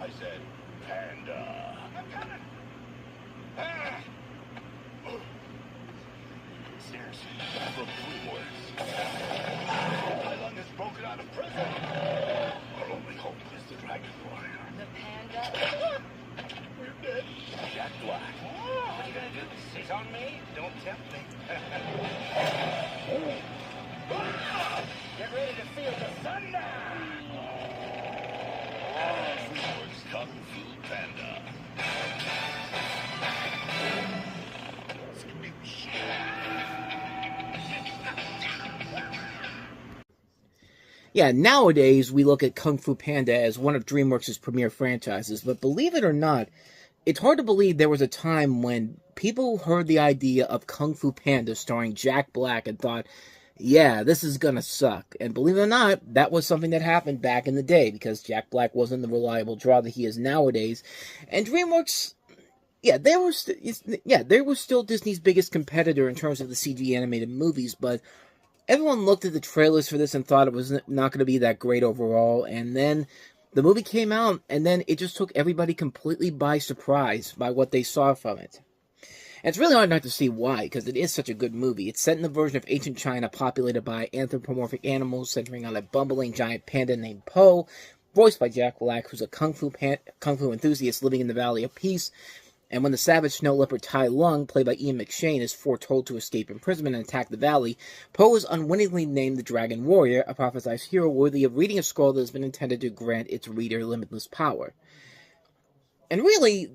I said panda. I'm coming. Ah. Stairs from DreamWorks. My lung is broken out of prison. Our only hope is the Dragon Warrior. The panda? We're dead. Jack Black. What are you gonna do? Sit on me? Don't tempt me. Get ready to feel the thunder! DreamWorks Kung Fu Panda. Yeah, nowadays we look at Kung Fu Panda as one of DreamWorks' premier franchises, but believe it or not, it's hard to believe there was a time when people heard the idea of Kung Fu Panda starring Jack Black and thought, yeah, this is gonna suck. And believe it or not, that was something that happened back in the day, because Jack Black wasn't the reliable draw that he is nowadays. And DreamWorks, they were still Disney's biggest competitor in terms of the CG animated movies, but everyone looked at the trailers for this and thought it was not going to be that great overall, and then the movie came out, and then it just took everybody completely by surprise by what they saw from it. And it's really hard not to see why, because it is such a good movie. It's set in the version of ancient China populated by anthropomorphic animals, centering on a bumbling giant panda named Po, voiced by Jack Black, who's a kung fu enthusiast living in the Valley of Peace. And when the savage snow leopard Tai Lung, played by Ian McShane, is foretold to escape imprisonment and attack the valley, Po is unwittingly named the Dragon Warrior, a prophesied hero worthy of reading a scroll that has been intended to grant its reader limitless power. And really,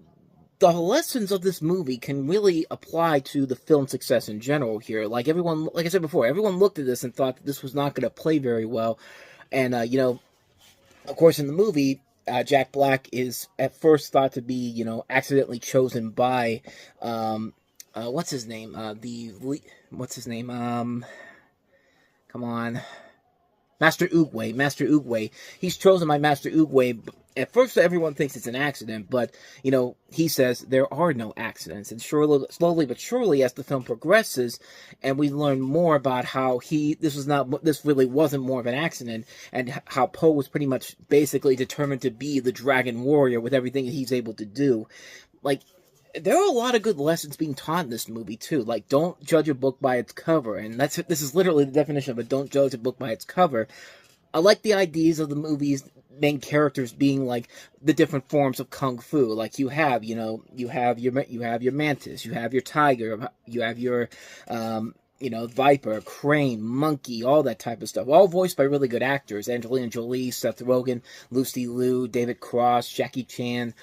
the lessons of this movie can really apply to the film success in general here. Like I said before, everyone looked at this and thought that this was not going to play very well. And, of course, in the movie, Jack Black is at first thought to be, accidentally chosen by, what's his name? Come on. Master Oogway. He's chosen by Master Oogway. At first, everyone thinks it's an accident, but, he says there are no accidents. And slowly but surely, as the film progresses, and we learn more about how this really wasn't more of an accident, and how Po was pretty much basically determined to be the Dragon Warrior with everything that he's able to do. Like, there are a lot of good lessons being taught in this movie, too. Like, don't judge a book by its cover. And this is literally the definition of it, don't judge a book by its cover. I like the ideas of the movie's main characters being like the different forms of kung fu. Like you have your mantis, you have your tiger, you have your viper, crane, monkey, all that type of stuff. All voiced by really good actors: Angelina Jolie, Seth Rogen, Lucy Liu, David Cross, Jackie Chan.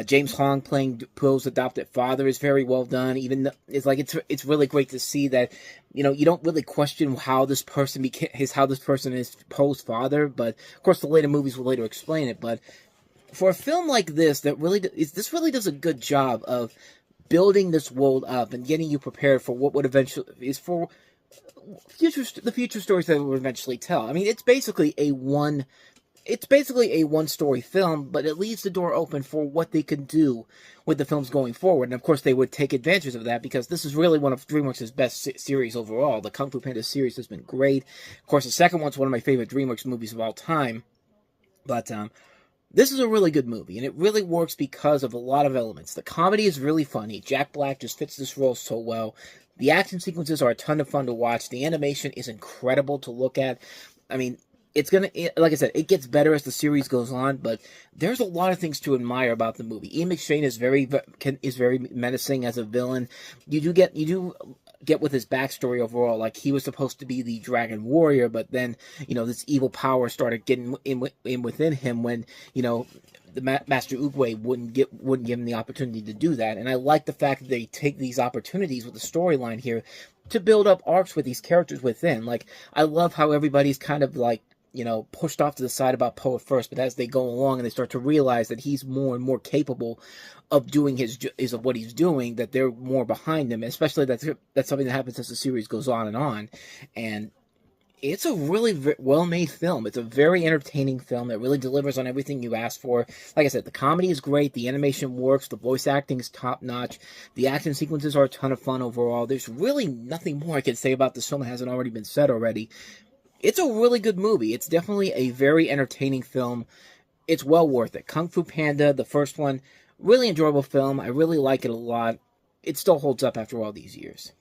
James Hong playing Po's adopted father is very well done. Even it's really great to see that you don't really question how this person is Po's father, but of course the later movies will later explain it. But for a film like this, this really does a good job of building this world up and getting you prepared for what would eventually is for the future stories that it will eventually tell. I mean, it's basically a one-story film, but it leaves the door open for what they could do with the films going forward. And of course, they would take advantage of that, because this is really one of DreamWorks' best series overall. The Kung Fu Panda series has been great. Of course, the second one's one of my favorite DreamWorks movies of all time. But this is a really good movie, and it really works because of a lot of elements. The comedy is really funny. Jack Black just fits this role so well. The action sequences are a ton of fun to watch. The animation is incredible to look at. I mean, like I said, it gets better as the series goes on, but there's a lot of things to admire about the movie. Ian McShane is very menacing as a villain. You do get with his backstory overall. Like, he was supposed to be the Dragon Warrior, but then, this evil power started getting in within him when, the Master Oogway wouldn't give him the opportunity to do that. And I like the fact that they take these opportunities with the storyline here to build up arcs with these characters within. Like, I love how everybody's kind of like, pushed off to the side about Poe at first, but as they go along and they start to realize that he's more and more capable of doing what he's doing, that they're more behind him. Especially that's something that happens as the series goes on. And it's a really well-made film. It's a very entertaining film that really delivers on everything you asked for. Like I said, the comedy is great, the animation works, the voice acting is top-notch, the action sequences are a ton of fun overall. There's really nothing more I can say about this film that hasn't already been said already. It's a really good movie. It's definitely a very entertaining film. it's well worth it. Kung Fu Panda, the first one, really enjoyable film. I really like it a lot. It still holds up after all these years.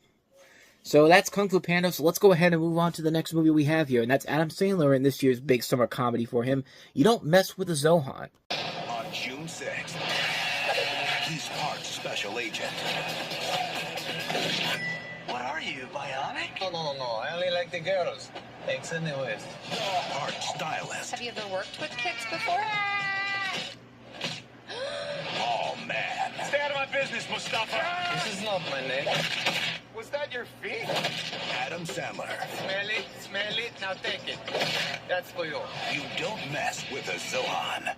So that's Kung Fu Panda, so let's go ahead and move on to the next movie we have here, and that's Adam Sandler in this year's big summer comedy for him, You Don't Mess with the Zohan. On June 6th, he's part special agent. What are you, bionic? No. I only like the girls. Thanks anyways. Part stylist. Have you ever worked with kids before? Oh, man. Stay out of my business, Mustafa. This is not my name. Was that your feet? Adam Sandler. Smell it, now take it. That's for you. You don't mess with a Zohan.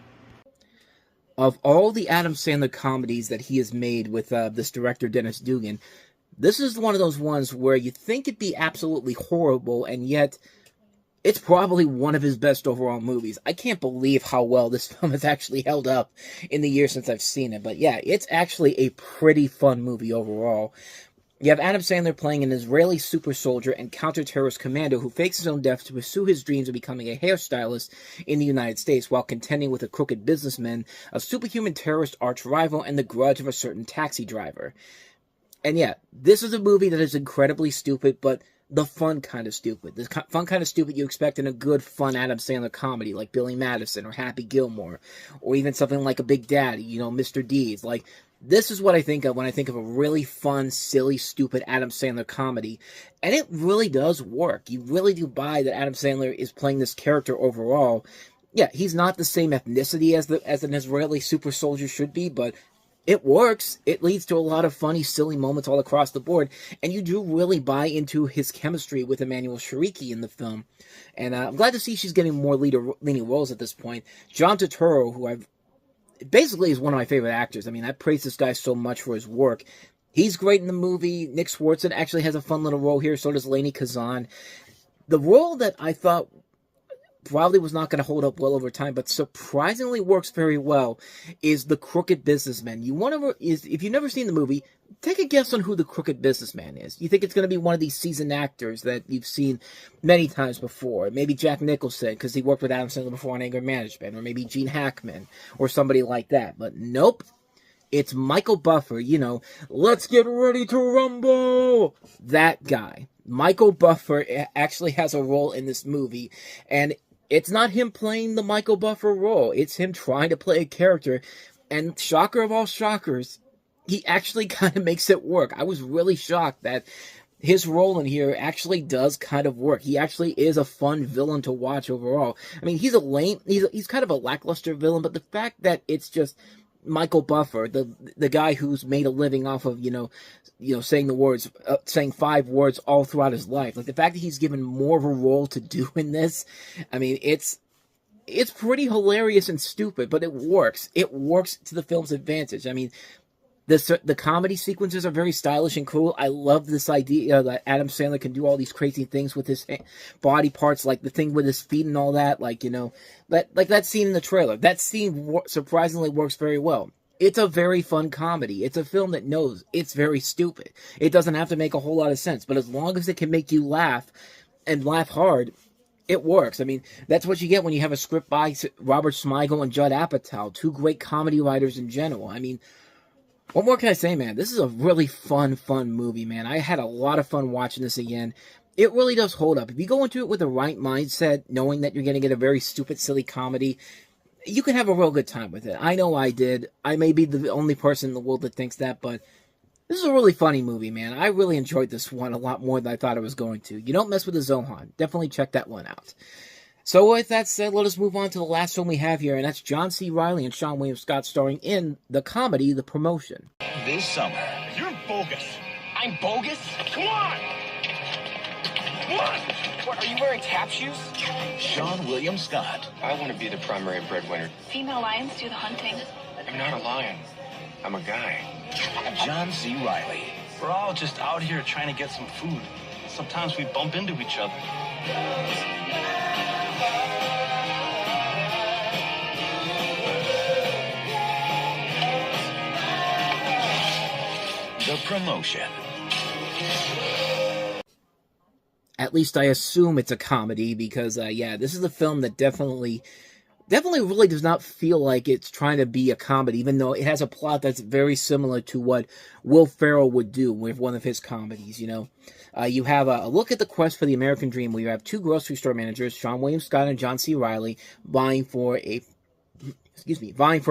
Of all the Adam Sandler comedies that he has made with this director, Dennis Dugan, this is one of those ones where you think it'd be absolutely horrible, and yet it's probably one of his best overall movies. I can't believe how well this film has actually held up in the years since I've seen it. But yeah, it's actually a pretty fun movie overall. You have Adam Sandler playing an Israeli super soldier and counter-terrorist commando who fakes his own death to pursue his dreams of becoming a hairstylist in the United States while contending with a crooked businessman, a superhuman terrorist arch-rival, and the grudge of a certain taxi driver. And yeah, this is a movie that is incredibly stupid, but the fun kind of stupid. The fun kind of stupid you expect in a good, fun Adam Sandler comedy like Billy Madison or Happy Gilmore, or even something like A Big Daddy, Mr. Deeds. Like, this is what I think of when I think of a really fun, silly, stupid Adam Sandler comedy. And it really does work. You really do buy that Adam Sandler is playing this character overall. Yeah, he's not the same ethnicity as an Israeli super soldier should be, but it works. It leads to a lot of funny, silly moments all across the board. And you do really buy into his chemistry with Emmanuel Shariki in the film. And I'm glad to see she's getting more leading roles at this point. John Turturro, who basically is one of my favorite actors. I mean, I praise this guy so much for his work. He's great in the movie. Nick Swartzen actually has a fun little role here. So does Lainey Kazan. The role that I thought probably was not going to hold up well over time, but surprisingly works very well, is the crooked businessman. If you've never seen the movie, take a guess on who the crooked businessman is. You think it's going to be one of these seasoned actors that you've seen many times before. Maybe Jack Nicholson, because he worked with Adam Sandler before on Anger Management, or maybe Gene Hackman, or somebody like that. But nope. It's Michael Buffer, let's get ready to rumble! That guy. Michael Buffer actually has a role in this movie, and it's not him playing the Michael Buffer role. It's him trying to play a character, and shocker of all shockers, he actually kind of makes it work. I was really shocked that his role in here actually does kind of work. He actually is a fun villain to watch overall. I mean, he's kind of a lackluster villain, but the fact that it's just Michael Buffer, the guy who's made a living off of, saying 5 words all throughout his life. Like, the fact that he's given more of a role to do in this, I mean, it's pretty hilarious and stupid, but it works. It works to the film's advantage. I mean, the comedy sequences are very stylish and cool. I love this idea that Adam Sandler can do all these crazy things with his body parts, like the thing with his feet and all that. Like that scene in the trailer. That scene surprisingly works very well. It's a very fun comedy. It's a film that knows it's very stupid. It doesn't have to make a whole lot of sense, but as long as it can make you laugh and laugh hard, it works. I mean, that's what you get when you have a script by Robert Smigel and Judd Apatow, 2 great comedy writers in general. I mean, what more can I say, man? This is a really fun movie, man. I had a lot of fun watching this again. It really does hold up. If you go into it with the right mindset, knowing that you're going to get a very stupid, silly comedy, you can have a real good time with it. I know I did. I may be the only person in the world that thinks that, but this is a really funny movie, man. I really enjoyed this one a lot more than I thought I was going to. You Don't Mess with the Zohan. Definitely check that one out. So with that said, let us move on to the last film we have here, and that's John C. Reilly and Sean William Scott starring in the comedy The Promotion. This summer, You're bogus. I'm bogus? Come on! What, are you wearing tap shoes? Sean William Scott, I want to be the primary breadwinner. Female lions do the hunting. I'm not a lion. I'm a guy. John C. Reilly, We're all just out here trying to get some food. Sometimes we bump into each other. The Promotion. At least I assume it's a comedy because, this is a film that definitely definitely really does not feel like it's trying to be a comedy, even though it has a plot that's very similar to what Will Ferrell would do with one of his comedies, you know. You have a look at the quest for the American dream, where you have two grocery store managers, Sean William Scott and John C. Reilly, vying for a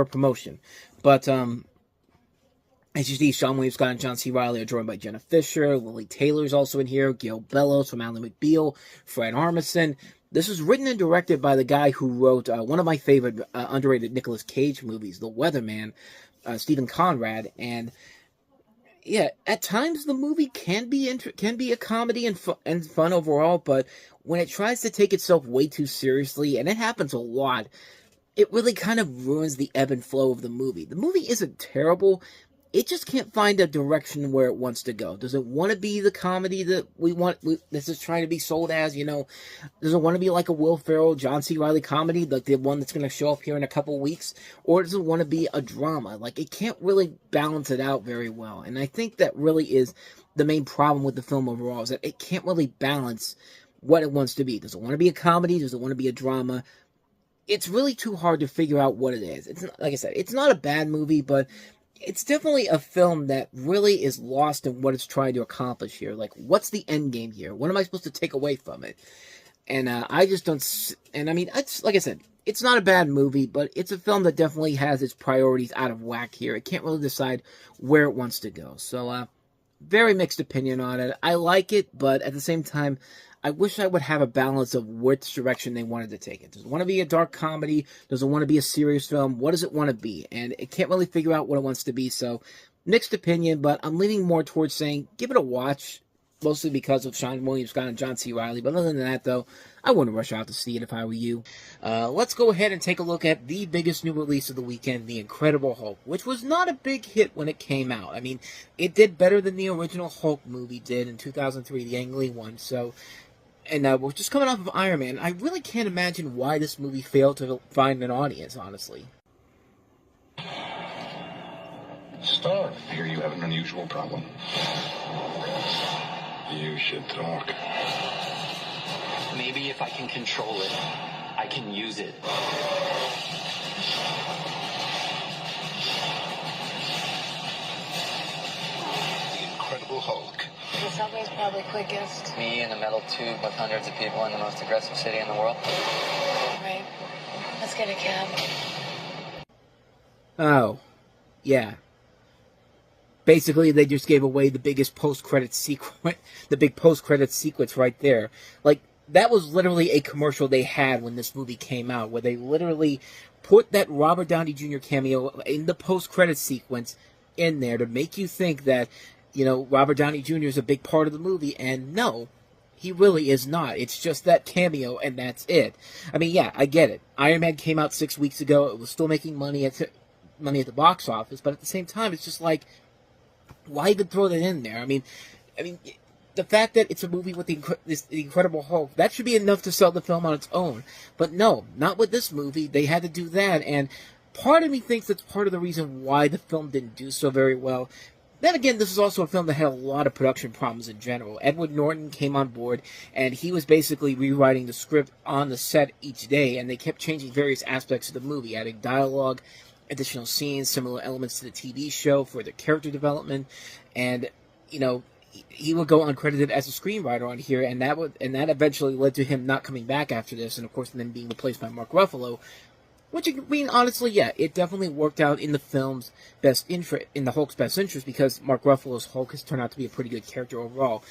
promotion. But, as you see, Sean William Scott and John C. Reilly are joined by Jenna Fisher, Lily Taylor's also in here, Gail Bellows from Ally McBeal, Fred Armisen. This was written and directed by the guy who wrote one of my favorite underrated Nicolas Cage movies, The Weatherman, Stephen Conrad. And yeah, at times the movie can be a comedy and fun overall, but when it tries to take itself way too seriously, and it happens a lot, it really kind of ruins the ebb and flow of the movie. The movie isn't terrible. It just can't find a direction where it wants to go. Does it want to be the comedy that this is trying to be sold as, you know? Does it want to be like a Will Ferrell, John C. Reilly comedy, like the one that's going to show up here in a couple weeks? Or does it want to be a drama? Like, it can't really balance it out very well. And I think that really is the main problem with the film overall, is that it can't really balance what it wants to be. Does it want to be a comedy? Does it want to be a drama? It's really too hard to figure out what it is. It's not, like I said, it's not a bad movie, but it's definitely a film that really is lost in what it's trying to accomplish here. Like, what's the end game here? What am I supposed to take away from it? And I just don't... And I mean, it's, like I said, it's not a bad movie, but it's a film that definitely has its priorities out of whack here. It can't really decide where it wants to go. So, very mixed opinion on it. I like it, but at the same time, I wish I would have a balance of which direction they wanted to take it. Does it want to be a dark comedy? Does it want to be a serious film? What does it want to be? And it can't really figure out what it wants to be, so mixed opinion, but I'm leaning more towards saying give it a watch, mostly because of Sean William Scott and John C. Reilly. But other than that, though, I wouldn't rush out to see it if I were you. Let's go ahead and take a look at the biggest new release of the weekend, The Incredible Hulk, which was not a big hit when it came out. I mean, it did better than the original Hulk movie did in 2003, the Ang Lee one, so... And we're just coming off of Iron Man. I really can't imagine why this movie failed to find an audience, honestly. Star, I hear you have an unusual problem. You should talk. Maybe if I can control it, I can use it. The Incredible Hulk. The subway's probably quickest. Me in a metal tube with hundreds of people in the most aggressive city in the world. Right. Let's get a cab. Oh, yeah. Basically, they just gave away the biggest post-credit sequence, the big post-credit sequence right there. Like, that was literally a commercial they had when this movie came out, where they literally put that Robert Downey Jr. cameo in the post-credit sequence in there to make you think that, you know, Robert Downey Jr. is a big part of the movie, and no, he really is not. It's just that cameo, and that's it. I mean, yeah, I get it. Iron Man came out 6 weeks ago. It was still making money at the box office, but at the same time, it's just like, why even throw that in there? I mean, the fact that it's a movie with the Incredible Hulk, that should be enough to sell the film on its own. But no, not with this movie. They had to do that, and part of me thinks that's part of the reason why the film didn't do so very well. Then again, this is also a film that had a lot of production problems in general. Edward Norton came on board, and he was basically rewriting the script on the set each day, and they kept changing various aspects of the movie, adding dialogue, additional scenes, similar elements to the TV show for the character development, and, you know, he would go uncredited as a screenwriter on here, and that eventually led to him not coming back after this, and of course then being replaced by Mark Ruffalo. Which, I mean, honestly, yeah, it definitely worked out in the film's in the Hulk's best interest, because Mark Ruffalo's Hulk has turned out to be a pretty good character overall.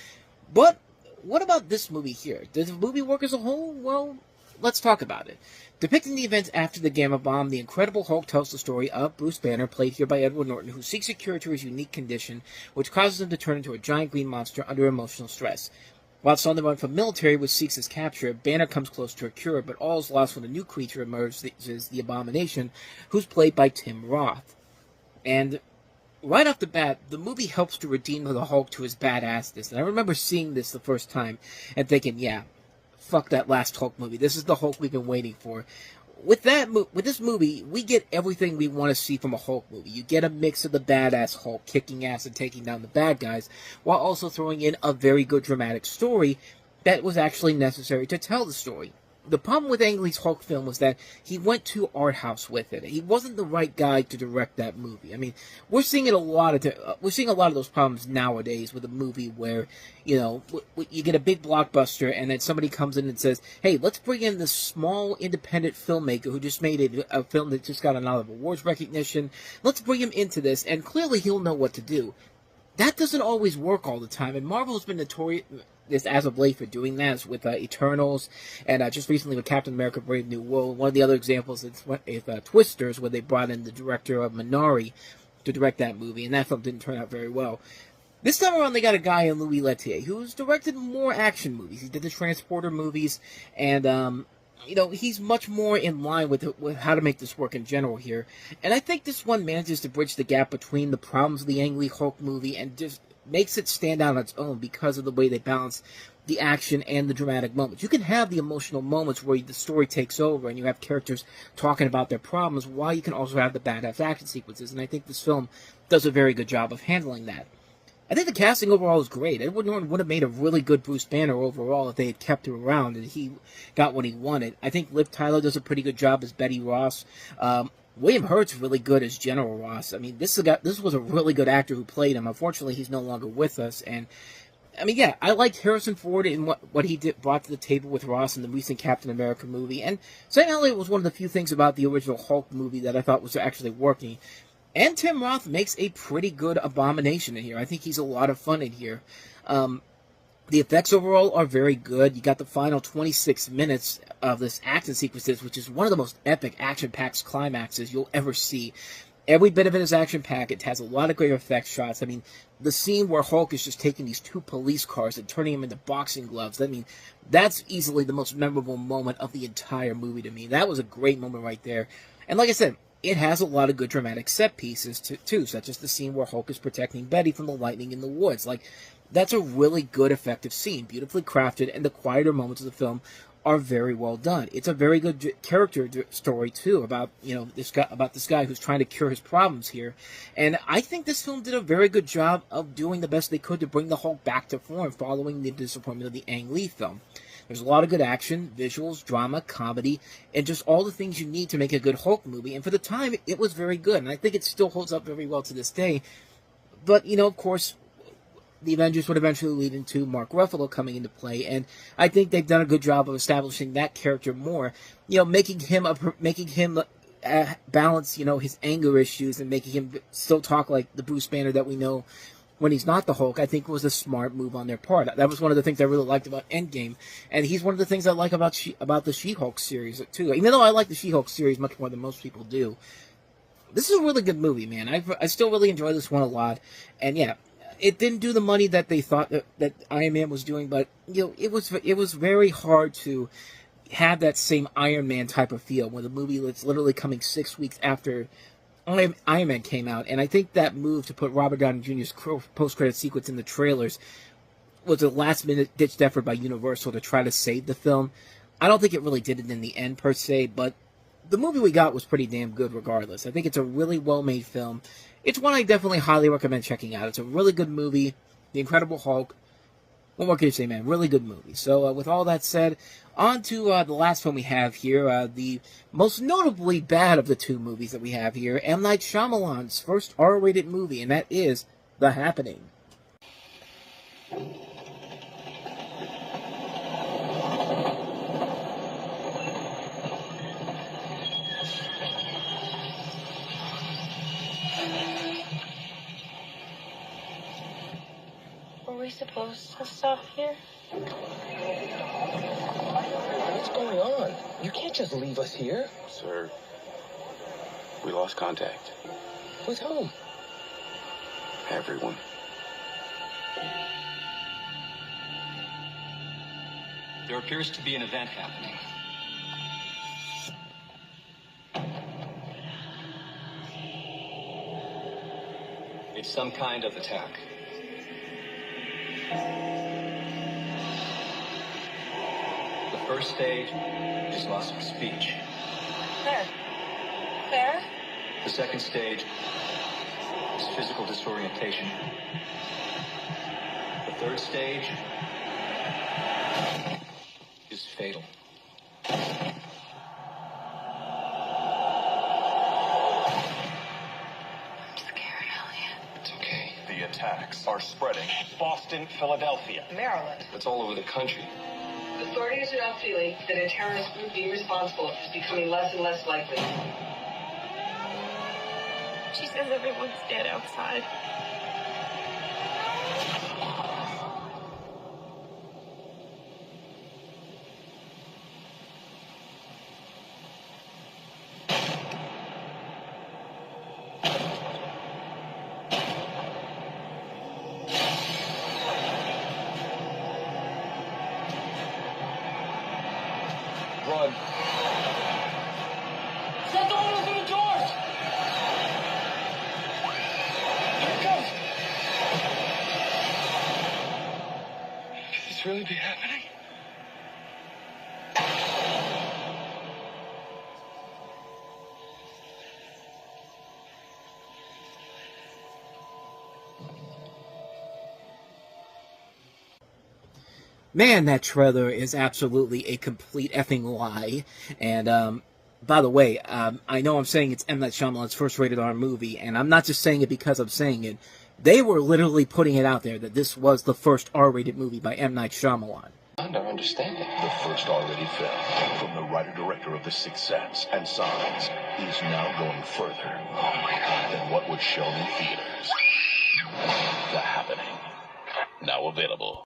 But what about this movie here? Does the movie work as a whole? Well, let's talk about it. Depicting the events after the Gamma Bomb, The Incredible Hulk tells the story of Bruce Banner, played here by Edward Norton, who seeks a cure to his unique condition, which causes him to turn into a giant green monster under emotional stress. Whilst on the run from military, which seeks his capture, Banner comes close to a cure, but all is lost when a new creature emerges, the Abomination, who's played by Tim Roth. And right off the bat, the movie helps to redeem the Hulk to his badassness. And I remember seeing this the first time and thinking, yeah, fuck that last Hulk movie. This is the Hulk we've been waiting for. With this movie, we get everything we want to see from a Hulk movie. You get a mix of the badass Hulk kicking ass and taking down the bad guys, while also throwing in a very good dramatic story that was actually necessary to tell the story. the problem with Ang Lee's Hulk film was that he went too art house with it. He wasn't the right guy to direct that movie. I mean, we're seeing a lot of those problems nowadays with a movie where, you know, you get a big blockbuster and then somebody comes in and says, "Hey, let's bring in this small independent filmmaker who just made a film that just got a lot of awards recognition. Let's bring him into this, and clearly he'll know what to do." That doesn't always work all the time, and Marvel's been notorious as of late for doing that with Eternals, and just recently with Captain America: Brave New World. One of the other examples is Twisters, where they brought in the director of Minari to direct that movie, and that film didn't turn out very well. This time around, they got a guy in Louis Leterrier who's directed more action movies. He did the Transporter movies, and you know, he's much more in line with how to make this work in general here. And I think this one manages to bridge the gap between the problems of the Ang Lee Hulk movie and just makes it stand out on its own because of the way they balance the action and the dramatic moments. You can have the emotional moments where the story takes over and you have characters talking about their problems, while you can also have the badass action sequences. And I think this film does a very good job of handling that. I think the casting overall is great. Edward Norton would have made a really good Bruce Banner overall if they had kept him around and he got what he wanted. I think Liv Tyler does a pretty good job as Betty Ross. William Hurt's really good as General Ross. I mean, this was a really good actor who played him. Unfortunately, he's no longer with us. And I mean, yeah, I liked Harrison Ford in what he brought to the table with Ross in the recent Captain America movie. And Sam Elliott was one of the few things about the original Hulk movie that I thought was actually working. And Tim Roth makes a pretty good Abomination in here. I think he's a lot of fun in here. The effects overall are very good. You got the final 26 minutes of this action sequences, which is one of the most epic action-packed climaxes you'll ever see. Every bit of it is action-packed. It has a lot of great effect shots. I mean, the scene where Hulk is just taking these two police cars and turning them into boxing gloves, I mean, that's easily the most memorable moment of the entire movie to me. That was a great moment right there. And like I said, it has a lot of good dramatic set pieces, too, such as the scene where Hulk is protecting Betty from the lightning in the woods. Like, that's a really good, effective scene, beautifully crafted, and the quieter moments of the film are very well done. It's a very good character story, too, about, you know, this guy who's trying to cure his problems here. And I think this film did a very good job of doing the best they could to bring the Hulk back to form following the disappointment of the Ang Lee film. There's a lot of good action, visuals, drama, comedy, and just all the things you need to make a good Hulk movie. And for the time, it was very good. And I think it still holds up very well to this day. But, you know, of course, the Avengers would eventually lead into Mark Ruffalo coming into play. And I think they've done a good job of establishing that character more. You know, making him balance, you know, his anger issues and making him still talk like the Bruce Banner that we know when he's not the Hulk, I think was a smart move on their part. That was one of the things I really liked about Endgame, and he's one of the things I like about the She-Hulk series, too. Even though I like the She-Hulk series much more than most people do. This is a really good movie, man. I still really enjoy this one a lot, and yeah, it didn't do the money that they thought that Iron Man was doing, but, you know, it was very hard to have that same Iron Man type of feel when the movie was literally coming 6 weeks after Iron Man came out, and I think that move to put Robert Downey Jr.'s post-credit sequence in the trailers was a last-minute ditched effort by Universal to try to save the film. I don't think it really did it in the end, per se, but the movie we got was pretty damn good regardless. I think it's a really well-made film. It's one I definitely highly recommend checking out. It's a really good movie. The Incredible Hulk. What more can you say, man? Really good movie. So, with all that said, on to the last film we have here, the most notably bad of the two movies that we have here, M. Night Shyamalan's first R-rated movie, and that is The Happening. Were we supposed to stop here? What's going on? You can't just leave us here. Sir, we lost contact. With whom? Everyone. There appears to be an event happening. It's some kind of attack. The first stage is loss of speech. Where? The second stage is physical disorientation. The third stage is fatal. The attacks are spreading. Boston, Philadelphia. Maryland. It's all over the country. Authorities are now feeling that a terrorist group being responsible is becoming less and less likely. She says everyone's dead outside. Run. Shut the windows and the doors! Here it comes! Could this really be happening? Man, that trailer is absolutely a complete effing lie. And, by the way, I know I'm saying it's M. Night Shyamalan's first rated R movie, and I'm not just saying it because I'm saying it. They were literally putting it out there that this was the first R-rated movie by M. Night Shyamalan. I don't understand it. The first R-rated film from the writer-director of The Sixth Sense and Signs is now going further. Oh my God! Than what was shown in theaters. The Happening. Now available.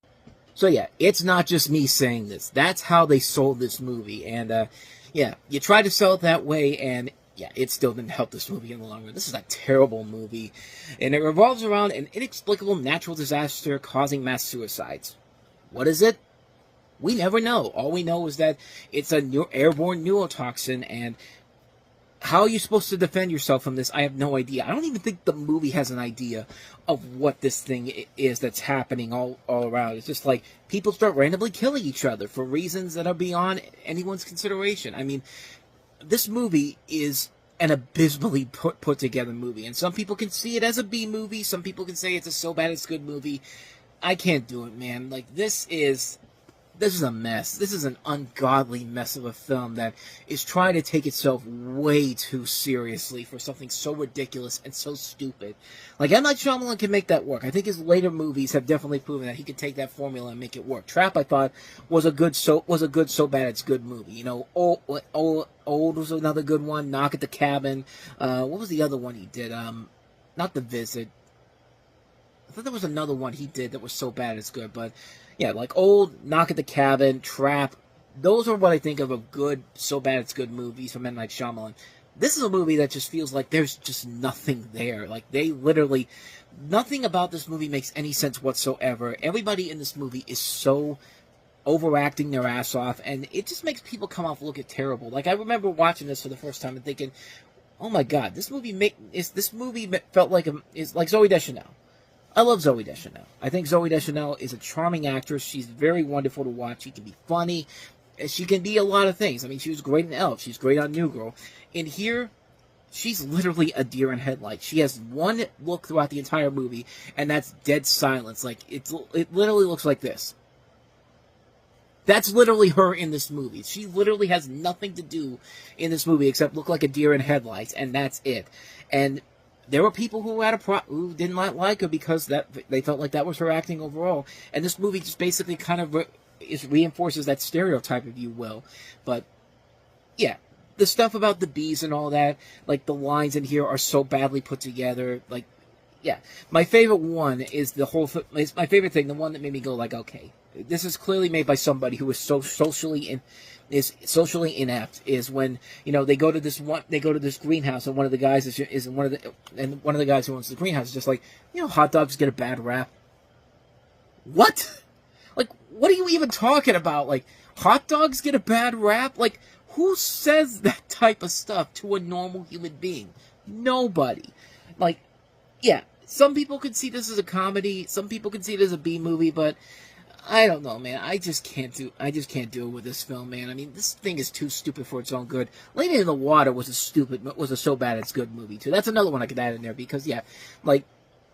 So yeah, it's not just me saying this. That's how they sold this movie. And, yeah, you try to sell it that way, and yeah, it still didn't help this movie in the long run. This is a terrible movie. And it revolves around an inexplicable natural disaster causing mass suicides. What is it? We never know. All we know is that it's a airborne neurotoxin, and how are you supposed to defend yourself from this? I have no idea. I don't even think the movie has an idea of what this thing is that's happening all around. It's just like people start randomly killing each other for reasons that are beyond anyone's consideration. I mean, this movie is an abysmally put together movie, and some people can see it as a B movie. Some people can say it's a so bad it's good movie. I can't do it, man. Like, this is a mess. This is an ungodly mess of a film that is trying to take itself way too seriously for something so ridiculous and so stupid. Like, M. Night Shyamalan can make that work. I think his later movies have definitely proven that he can take that formula and make it work. Trap, I thought, was a good so bad it's good movie. You know, Old was another good one. Knock at the Cabin. What was the other one he did? Not The Visit. I thought there was another one he did that was so bad it's good, but yeah, like Old, Knock at the Cabin, Trap, those are what I think of good, so bad it's good movies from M. Night Shyamalan. This is a movie that just feels like there's just nothing there. Like, they literally, nothing about this movie makes any sense whatsoever. Everybody in this movie is so overacting their ass off, and it just makes people come off looking terrible. Like, I remember watching this for the first time and thinking, oh my God, this movie felt like is like Zooey Deschanel. I love Zooey Deschanel. I think Zooey Deschanel is a charming actress. She's very wonderful to watch. She can be funny. She can be a lot of things. I mean, she was great in Elf. She's great on New Girl. In here, she's literally a deer in headlights. She has one look throughout the entire movie, and that's dead silence. Like, it literally looks like this. That's literally her in this movie. She literally has nothing to do in this movie except look like a deer in headlights, and that's it. And there were people who did not like her because they felt like that was her acting overall. And this movie just basically kind of reinforces that stereotype, if you will. But, yeah, the stuff about the bees and all that, like, the lines in here are so badly put together. Like, yeah. My favorite one is the favorite thing, the one that made me go, like, okay, this is clearly made by somebody who is socially inept, is when, you know, they go to this greenhouse, and one of the guys one of the guys who owns the greenhouse is just like, you know, hot dogs get a bad rap. What? Like, what are you even talking about? Like, hot dogs get a bad rap? Like, who says that type of stuff to a normal human being? Nobody. Like, yeah, some people could see this as a comedy, some people could see it as a B movie, but I don't know, man. I just can't do it with this film, man. I mean, this thing is too stupid for its own good. Lady in the Water was a so bad it's good movie too. That's another one I could add in there because, yeah, like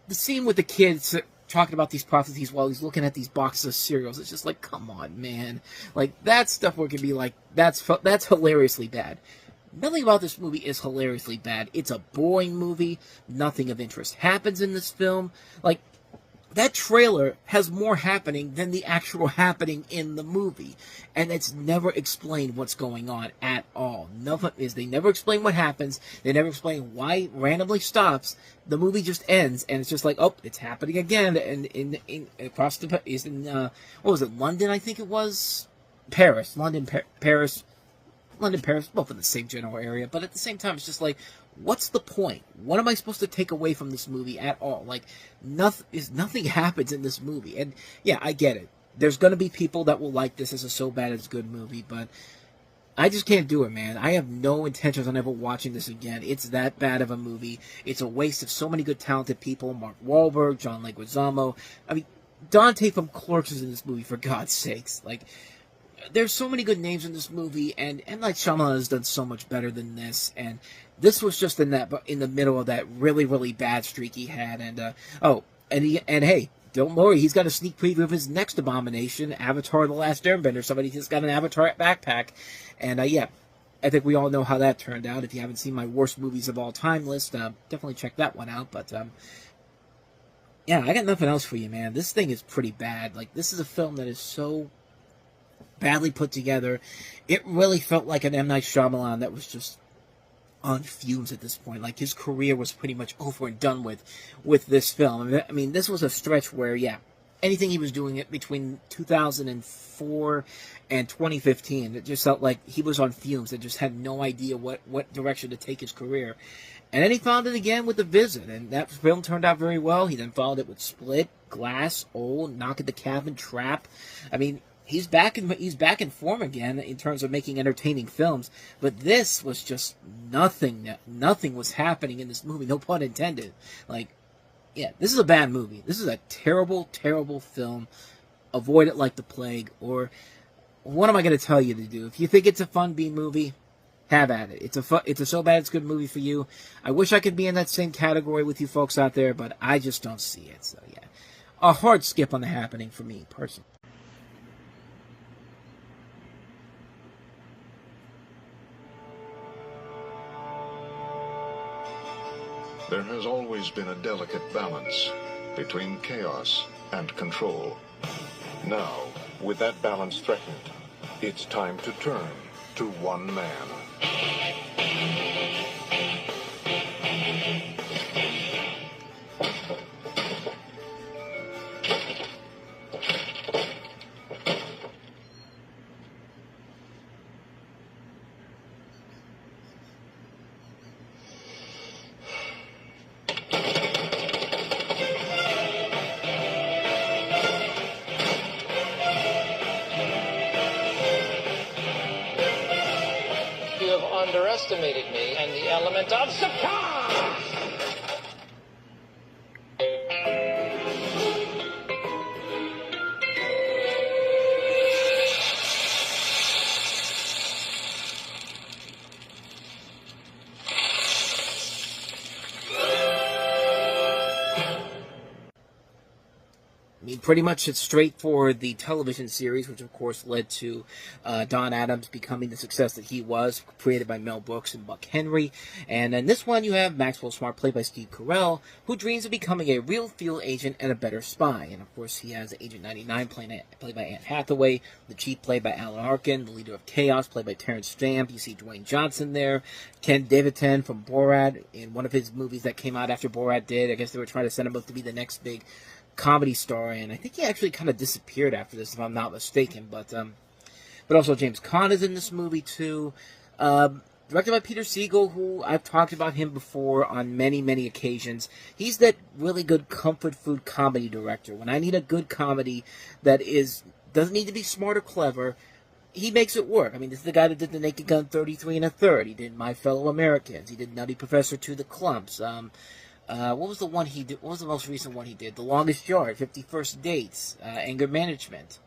the scene with the kids talking about these prophecies while he's looking at these boxes of cereals. It's just like, come on, man. Like, that stuff where it can be like, that's hilariously bad. Nothing about this movie is hilariously bad. It's a boring movie. Nothing of interest happens in this film. Like, that trailer has more happening than the actual happening in the movie. And it's never explained what's going on at all. They never explain what happens. They never explain why it randomly stops. The movie just ends, and it's just like, oh, it's happening again. And across the, what was it, London, I think it was? Paris. Paris, both in the same general area. But at the same time, it's just like, what's the point? What am I supposed to take away from this movie at all? Like, nothing happens in this movie. And, yeah, I get it. There's going to be people that will like this as a so bad it's good movie, but I just can't do it, man. I have no intentions on ever watching this again. It's that bad of a movie. It's a waste of so many good, talented people. Mark Wahlberg, John Leguizamo. I mean, Dante from Clerks is in this movie, for God's sakes. Like, there's so many good names in this movie, and M. Night Shyamalan has done so much better than this, and this was just in the middle of that really, really bad streak he had, and hey, don't worry, he's got a sneak preview of his next abomination, Avatar: The Last Airbender. Somebody just got an Avatar backpack, and yeah, I think we all know how that turned out. If you haven't seen my worst movies of all time list, definitely check that one out, but yeah, I got nothing else for you, man. This thing is pretty bad. Like, this is a film that is so badly put together. It really felt like an M. Night Shyamalan that was just on fumes at this point. Like, his career was pretty much over and done with this film. I mean, this was a stretch where, yeah, anything he was doing it between 2004 and 2015, it just felt like he was on fumes and just had no idea what direction to take his career. And then he found it again with The Visit, and that film turned out very well. He then followed it with Split, Glass, Old, Knock at the Cabin, Trap. I mean, he's back in form again in terms of making entertaining films, but this was just nothing was happening in this movie, no pun intended. Like, yeah, this is a bad movie. This is a terrible, terrible film. Avoid it like the plague. Or what am I going to tell you to do? If you think it's a fun B movie, have at it. It's a so bad it's good movie for you. I wish I could be in that same category with you folks out there, but I just don't see it. So yeah, a hard skip on The Happening for me personally. There has always been a delicate balance between chaos and control. Now, with that balance threatened, it's time to turn to one man. Underestimated me and the element of surprise! I mean, pretty much it's straight for the television series, which of course led to Don Adams becoming the success that he was, created by Mel Brooks and Buck Henry. And in this one, you have Maxwell Smart, played by Steve Carell, who dreams of becoming a real field agent and a better spy. And of course, he has Agent 99, played by Anne Hathaway, the Chief, played by Alan Arkin, the Leader of Chaos, played by Terrence Stamp. You see Dwayne Johnson there, Ken Davitan from Borat, in one of his movies that came out after Borat did. I guess they were trying to set him up to be the next big comedy star, and I think he actually kind of disappeared after this, if I'm not mistaken. But also James Caan is in this movie too. Directed by Peter Siegel, who I've talked about him before on many, many occasions. He's that really good comfort food comedy director. When I need a good comedy that doesn't need to be smart or clever, he makes it work. I mean, this is the guy that did The Naked Gun 33 1/3. He did My Fellow Americans. He did Nutty Professor to the Clumps. What was the one he did? What was the most recent one he did? The Longest Yard, 50 First Dates, Anger Management.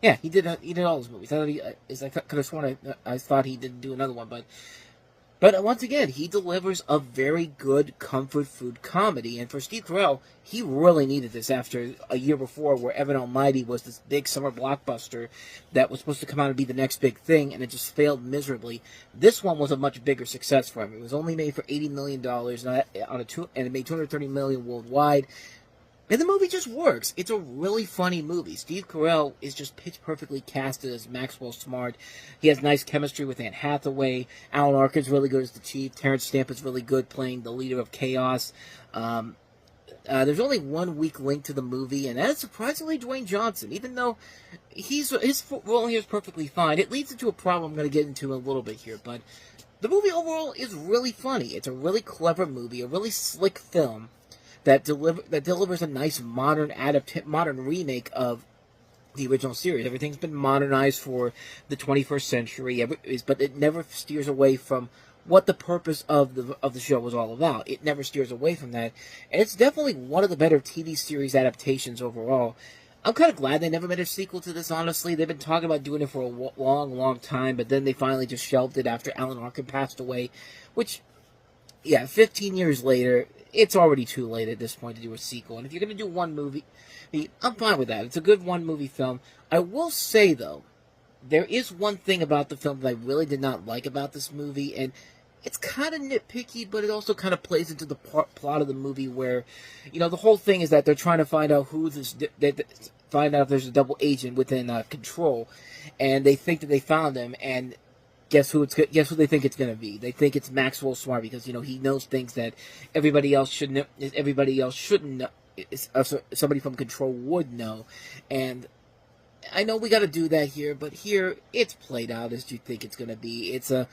Yeah, he did all those movies. I could have sworn I thought he didn't do another one, but But once again, he delivers a very good comfort food comedy. And for Steve Carell, he really needed this after a year before where Evan Almighty was this big summer blockbuster that was supposed to come out and be the next big thing, and it just failed miserably. This one was a much bigger success for him. It was only made for $80 million, and it made $230 million worldwide. And the movie just works. It's a really funny movie. Steve Carell is just pitch perfectly casted as Maxwell Smart. He has nice chemistry with Anne Hathaway. Alan Arkin's really good as the Chief. Terrence Stamp is really good playing the leader of Chaos. There's only one weak link to the movie, and that is surprisingly Dwayne Johnson. Even though his role here is perfectly fine, it leads into a problem I'm going to get into in a little bit here. But the movie overall is really funny. It's a really clever movie, a really slick film that delivers a nice modern remake of the original series. Everything's been modernized for the 21st century, but it never steers away from what the purpose of the show was all about. It never steers away from that, and it's definitely one of the better TV series adaptations overall. I'm kind of glad they never made a sequel to this, honestly. They've been talking about doing it for a long, long time, but then they finally just shelved it after Alan Arkin passed away, which, yeah, 15 years later, it's already too late at this point to do a sequel. And if you're going to do one movie, I'm fine with that. It's a good one-movie film. I will say, though, there is one thing about the film that I really did not like about this movie, and it's kind of nitpicky, but it also kind of plays into the plot of the movie where, the whole thing is that they're trying to find out find out if there's a double agent within Control, and they think that they found him, and guess who they think it's going to be? They think it's Maxwell Smart because, he knows things that everybody else shouldn't know, somebody from Control would know. And I know we got to do that here, but here it's played out as you think it's going to be. It's a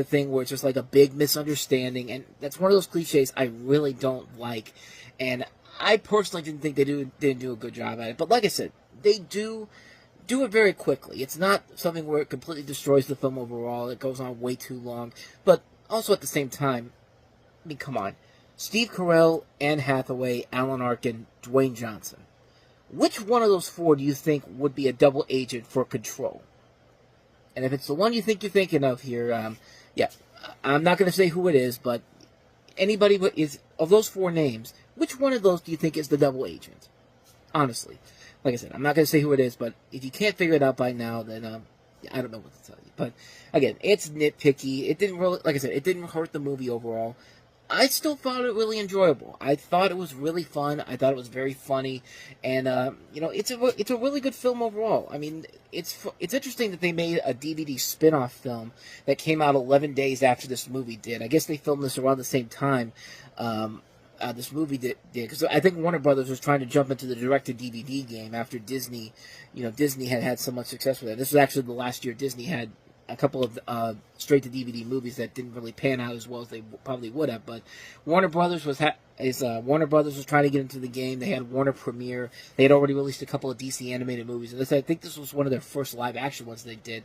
thing where it's just like a big misunderstanding, and that's one of those cliches I really don't like. And I personally didn't think they didn't do a good job at it. But like I said, they do it very quickly. It's not something where it completely destroys the film overall. It goes on way too long. But also at the same time, I mean, come on. Steve Carell, Anne Hathaway, Alan Arkin, Dwayne Johnson. Which one of those four do you think would be a double agent for Control? And if it's the one you think you're thinking of here, yeah, I'm not going to say who it is, but anybody of those four names, which one of those do you think is the double agent? Honestly. Like I said, I'm not going to say who it is, but if you can't figure it out by now, then I don't know what to tell you. But again, it's nitpicky. It didn't really, like I said, it didn't hurt the movie overall. I still found it really enjoyable. I thought it was really fun. I thought it was very funny, and it's a really good film overall. I mean, it's interesting that they made a DVD spin-off film that came out 11 days after this movie did. I guess they filmed this around the same time. This movie did, because I think Warner Brothers was trying to jump into the direct-to-DVD game after Disney, Disney had so much success with it. This was actually the last year Disney had a couple of straight-to-DVD movies that didn't really pan out as well as they probably would have, but Warner Brothers was trying to get into the game. They had Warner Premiere. They had already released a couple of DC animated movies, and I think this was one of their first live-action ones they did.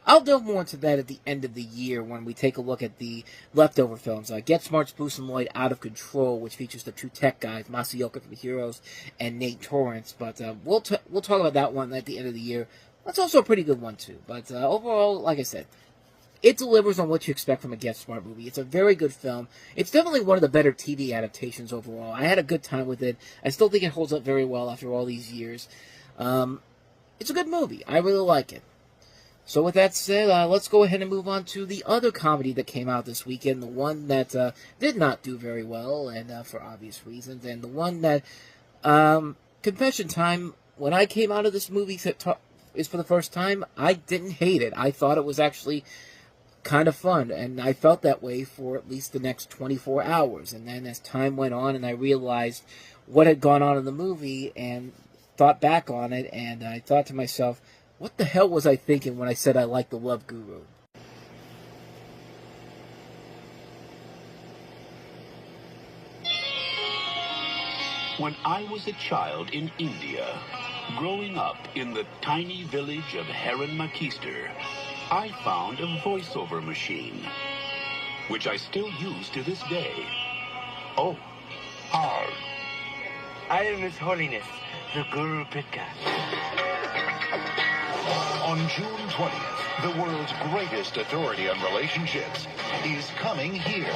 I'll delve more into that at the end of the year when we take a look at the leftover films. Get Smart's Bruce and Lloyd Out of Control, which features the two tech guys, Masayoka from Heroes and Nate Torrance, but we'll talk about that one at the end of the year. That's also a pretty good one, too. But overall, like I said, it delivers on what you expect from a Get Smart movie. It's a very good film. It's definitely one of the better TV adaptations overall. I had a good time with it. I still think it holds up very well after all these years. It's a good movie. I really like it. So with that said, let's go ahead and move on to the other comedy that came out this weekend, the one that did not do very well, and for obvious reasons, and the one that, confession time, when I came out of this movie is for the first time, I didn't hate it. I thought it was actually kind of fun, and I felt that way for at least the next 24 hours. And then as time went on and I realized what had gone on in the movie and thought back on it, and I thought to myself, what the hell was I thinking when I said I liked The Love Guru? When I was a child in India, growing up in the tiny village of Heron Makister, I found a voiceover machine, which I still use to this day. Oh, hard. I am His Holiness, the Guru Pitkas. On June 20th, the world's greatest authority on relationships is coming here.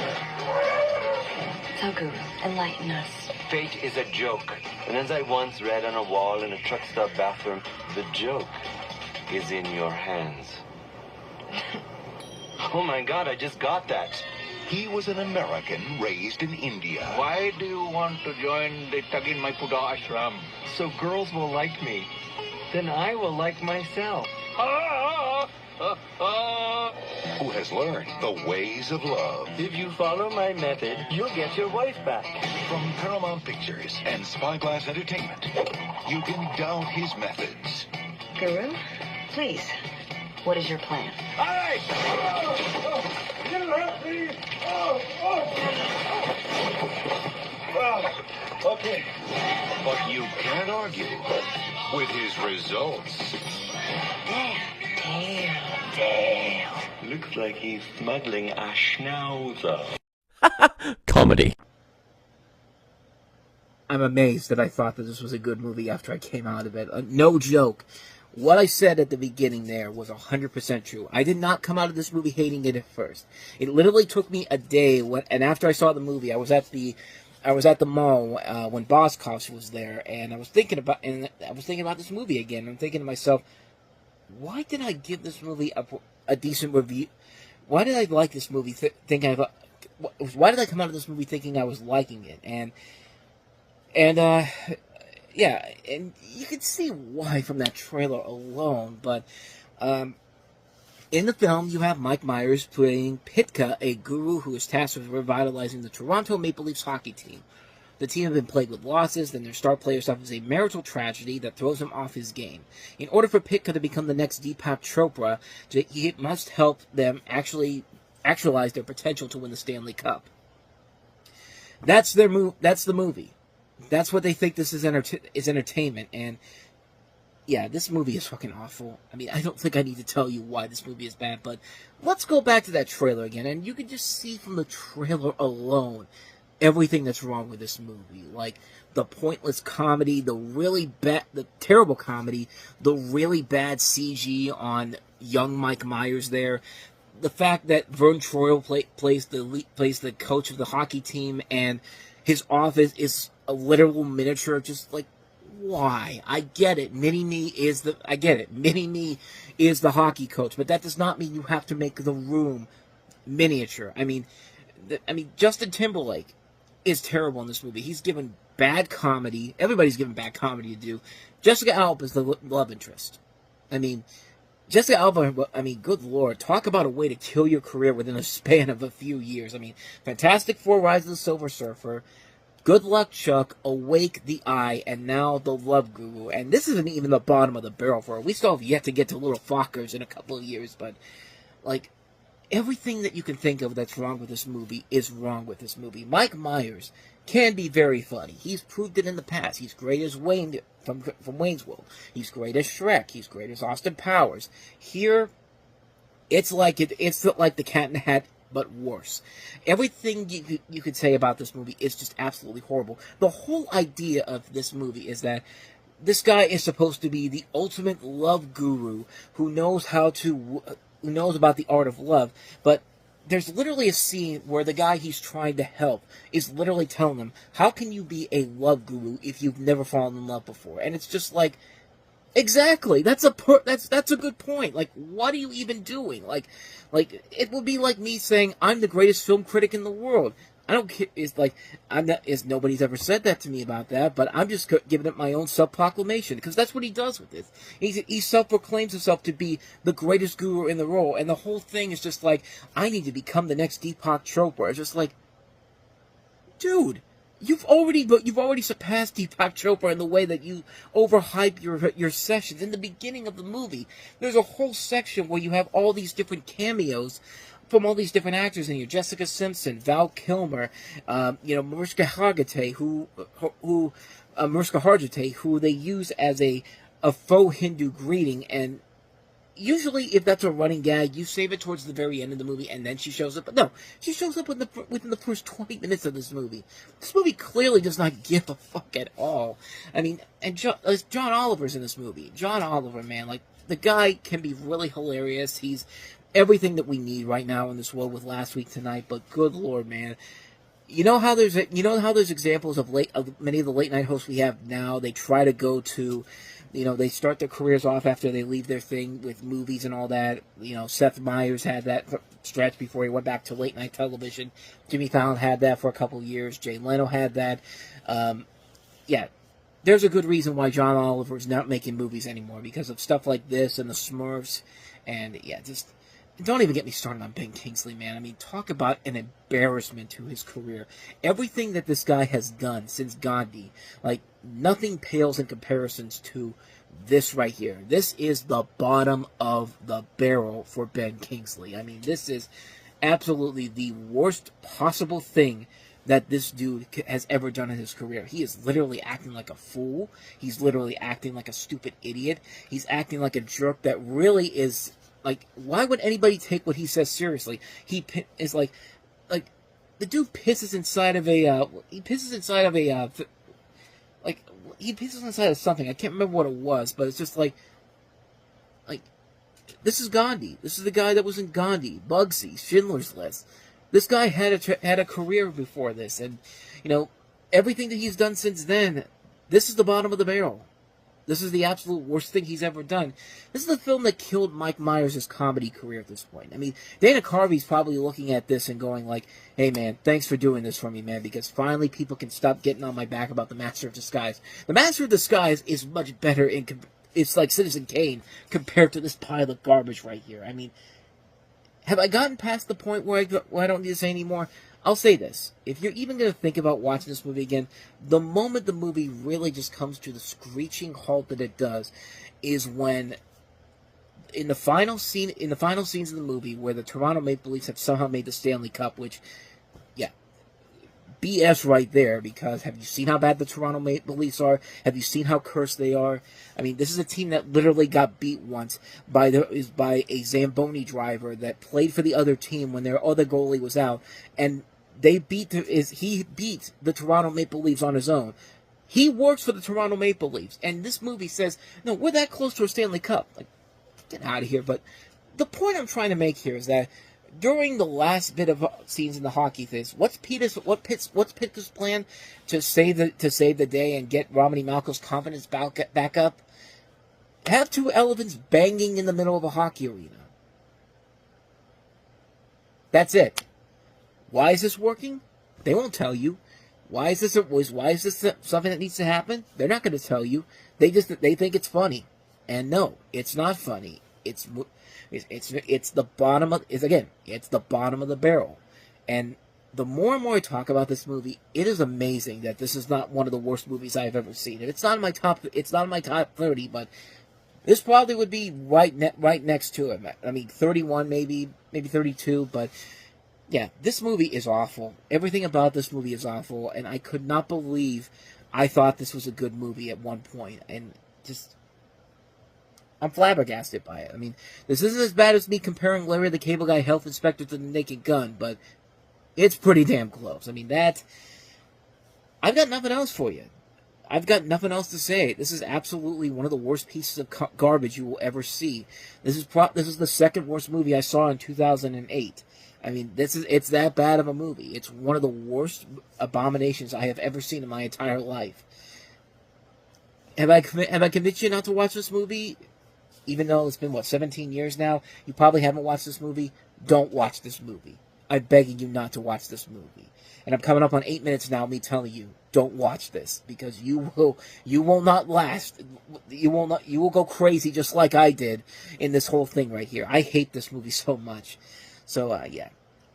So, Guru, enlighten us. Fate is a joke. And as I once read on a wall in a truck stop bathroom, the joke is in your hands. Oh my God, I just got that. He was an American raised in India. Why do you want to join the Tagin Maipuda ashram? So girls will like me. Then I will like myself. Who has learned the ways of love. If you follow my method, you'll get your wife back. From Paramount Pictures and Spyglass Entertainment, you can doubt his methods. Guru, please, what is your plan? Hey! You hurt me! Okay. But you can't argue with his results. Damn. Looks like he's smuggling a schnauzer. Comedy. I'm amazed that I thought that this was a good movie after I came out of it. No joke. What I said at the beginning there was 100% true. I did not come out of this movie hating it at first. It literally took me a day, and after I saw the movie, I was at the mall when Boscov's was there, and I was thinking about this movie again. I'm thinking to myself, why did I give this movie a decent review? Why did I like this movie? Why did I come out of this movie thinking I was liking it? Yeah, and you can see why from that trailer alone. But in the film, you have Mike Myers playing Pitka, a guru who is tasked with revitalizing the Toronto Maple Leafs hockey team. The team have been plagued with losses, and their star player suffers a marital tragedy that throws him off his game. In order for Pitka to become the next Deepak Chopra, he must help them actualize their potential to win the Stanley Cup. That's the movie. That's what they think this is entertainment, and yeah, this movie is fucking awful. I mean, I don't think I need to tell you why this movie is bad, but let's go back to that trailer again, and you can just see from the trailer alone everything that's wrong with this movie. Like, the pointless comedy, the terrible comedy, the really bad CG on young Mike Myers there, the fact that Vern Troyer plays the coach of the hockey team, and his office is a literal miniature. Just like, why? I get it. Mini-Me is the hockey coach, but that does not mean you have to make the room miniature. I mean, Justin Timberlake is terrible in this movie. He's given bad comedy. Everybody's given bad comedy to do. Jessica Alba is the love interest. I mean, Jessica Alba, good lord, talk about a way to kill your career within a span of a few years. I mean, Fantastic Four, Rise of the Silver Surfer, Good Luck Chuck, Awake, The Eye, and now The Love Guru. And this isn't even the bottom of the barrel for her. We still have yet to get to Little Fockers in a couple of years, but, like, everything that you can think of that's wrong with this movie is wrong with this movie. Mike Myers can be very funny. He's proved it in the past. He's great as Wayne from Wayne's World. He's great as Shrek. He's great as Austin Powers. Here, it's like the Cat in the Hat, but worse. Everything you could say about this movie is just absolutely horrible. The whole idea of this movie is that this guy is supposed to be the ultimate love guru who knows about the art of love, but there's literally a scene where the guy he's trying to help is literally telling him, how can you be a love guru if you've never fallen in love before? And it's just like, exactly, that's a good point. Like, what are you even doing? Like, it would be like me saying, I'm the greatest film critic in the world. I don't care, nobody's ever said that to me about that, but I'm just giving it my own self-proclamation, because that's what he does with this. He self-proclaims himself to be the greatest guru in the world, and the whole thing is just like, I need to become the next Deepak Chopra. It's just like, dude, you've already surpassed Deepak Chopra in the way that you overhype your sessions. In the beginning of the movie, there's a whole section where you have all these different cameos from all these different actors in here. Jessica Simpson, Val Kilmer, Mariska Hargitay, who they use as a faux Hindu greeting, and usually if that's a running gag, you save it towards the very end of the movie, and then she shows up. But no, she shows up within the first 20 minutes of this movie. This movie clearly does not give a fuck at all. I mean, and John Oliver's in this movie. John Oliver, man, like, the guy can be really hilarious. He's everything that we need right now in this world with Last Week Tonight. But good Lord, man. You know how there's examples of many of the late night hosts we have now. They try to go to, they start their careers off after they leave their thing with movies and all that. Seth Meyers had that stretch before he went back to late night television. Jimmy Fallon had that for a couple of years. Jay Leno had that. There's a good reason why John Oliver's not making movies anymore, because of stuff like this and the Smurfs, and just don't even get me started on Ben Kingsley, man. I mean, talk about an embarrassment to his career. Everything that this guy has done since Gandhi, like, nothing pales in comparisons to this right here. This is the bottom of the barrel for Ben Kingsley. I mean, this is absolutely the worst possible thing that this dude has ever done in his career. He is literally acting like a fool. He's literally acting like a stupid idiot. He's acting like a jerk that really is... Like, why would anybody take what he says seriously? He is like, the dude pisses inside of a, he pisses inside of something. I can't remember what it was, but it's just like, this is Gandhi. This is the guy that was in Gandhi, Bugsy, Schindler's List. This guy had a career before this, and, everything that he's done since then, this is the bottom of the barrel. This is the absolute worst thing he's ever done. This is the film that killed Mike Myers' comedy career at this point. I mean, Dana Carvey's probably looking at this and going like, hey, man, thanks for doing this for me, man, because finally people can stop getting on my back about The Master of Disguise. The Master of Disguise is much better it's like Citizen Kane compared to this pile of garbage right here. I mean, have I gotten past the point where I don't need to say anymore? I'll say this. If you're even going to think about watching this movie again, the moment the movie really just comes to the screeching halt that it does is when, in the final scenes of the movie, where the Toronto Maple Leafs have somehow made the Stanley Cup, which, BS right there, because have you seen how bad the Toronto Maple Leafs are? Have you seen how cursed they are? I mean, this is a team that literally got beat once by a Zamboni driver that played for the other team when their other goalie was out, and he beat the Toronto Maple Leafs on his own. He works for the Toronto Maple Leafs, and this movie says, no, we're that close to a Stanley Cup. Like, get out of here. But the point I'm trying to make here is that during the last bit of scenes in the hockey thing, what's Pitt's plan to save the day and get Romany Malco's confidence back up? Have two elephants banging in the middle of a hockey arena. That's it. Why is this working? They won't tell you. Why is this something that needs to happen? They're not going to tell you. They think it's funny, and no, it's not funny. It's the bottom of it's the bottom of the barrel. And the more and more I talk about this movie, it is amazing that this is not one of the worst movies I've ever seen. And it's not in my top 30, but this probably would be right next to it. I mean, 31 maybe 32, but yeah, this movie is awful. Everything about this movie is awful, and I could not believe I thought this was a good movie at one point, and just I'm flabbergasted by it. I mean, this isn't as bad as me comparing Larry the Cable Guy Health Inspector to the Naked Gun, but it's pretty damn close. I mean, I've got nothing else for you. I've got nothing else to say. This is absolutely one of the worst pieces of garbage you will ever see. This is the second worst movie I saw in 2008. I mean, it's that bad of a movie. It's one of the worst abominations I have ever seen in my entire life. Have I convinced you not to watch this movie? Even though it's been, 17 years now? You probably haven't watched this movie. Don't watch this movie. I'm begging you not to watch this movie. And I'm coming up on 8 minutes now, me telling you, don't watch this, because you will not last. You will go crazy just like I did in this whole thing right here. I hate this movie so much. So, yeah.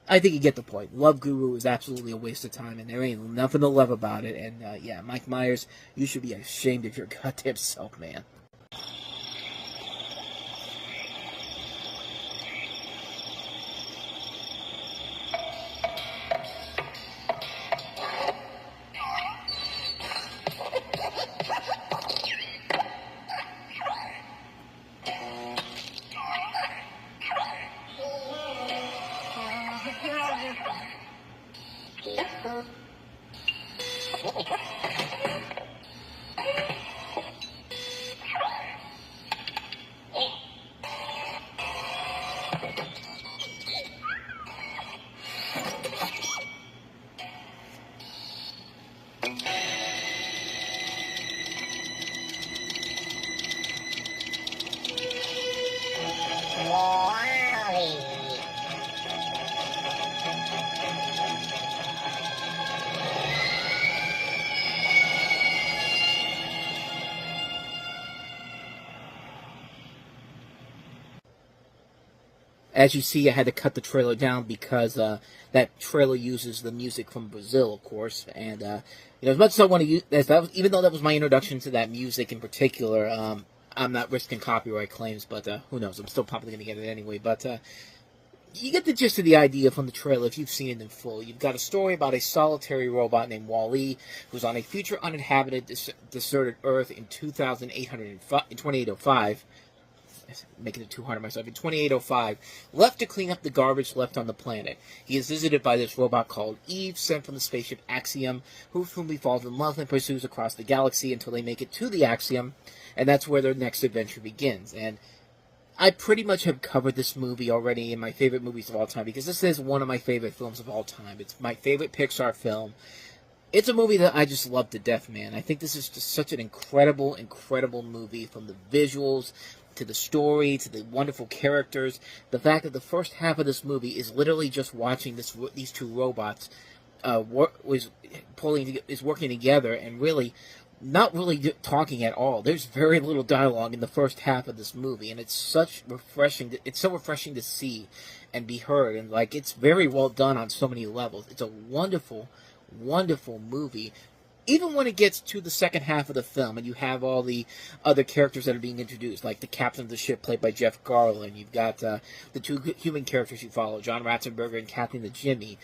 I think you get the point. Love Guru is absolutely a waste of time, and there ain't nothing to love about it. And, yeah, Mike Myers, you should be ashamed of your goddamn self, man. As you see, I had to cut the trailer down because that trailer uses the music from Brazil, of course. And you know, as much as I want to use, even though that was my introduction to that music in particular, I'm not risking copyright claims. But who knows? I'm still probably going to get it anyway. But you get the gist of the idea from the trailer if you've seen it in full. You've got a story about a solitary robot named Wall-E who's on a future uninhabited, deserted Earth in 2805. Making it too hard on myself. In 2805, left to clean up the garbage left on the planet. He is visited by this robot called Eve, sent from the spaceship Axiom, whom he falls in love and pursues across the galaxy until they make it to the Axiom, and that's where their next adventure begins. And I pretty much have covered this movie already in my favorite movies of all time, because this is one of my favorite films of all time. It's my favorite Pixar film. It's a movie that I just love to death, man. I think this is just such an incredible, incredible movie, from the visuals to the story, to the wonderful characters. The fact that the first half of this movie is literally just watching these two robots working together and really not really talking at all. There's very little dialogue in the first half of this movie, and it's so refreshing to see and be heard, and like, it's very well done on so many levels. It's a wonderful, wonderful movie. Even when it gets to the second half of the film and you have all the other characters that are being introduced, like the captain of the ship played by Jeff Garlin, you've got the two human characters you follow, John Ratzenberger and Kathy the Jimmy.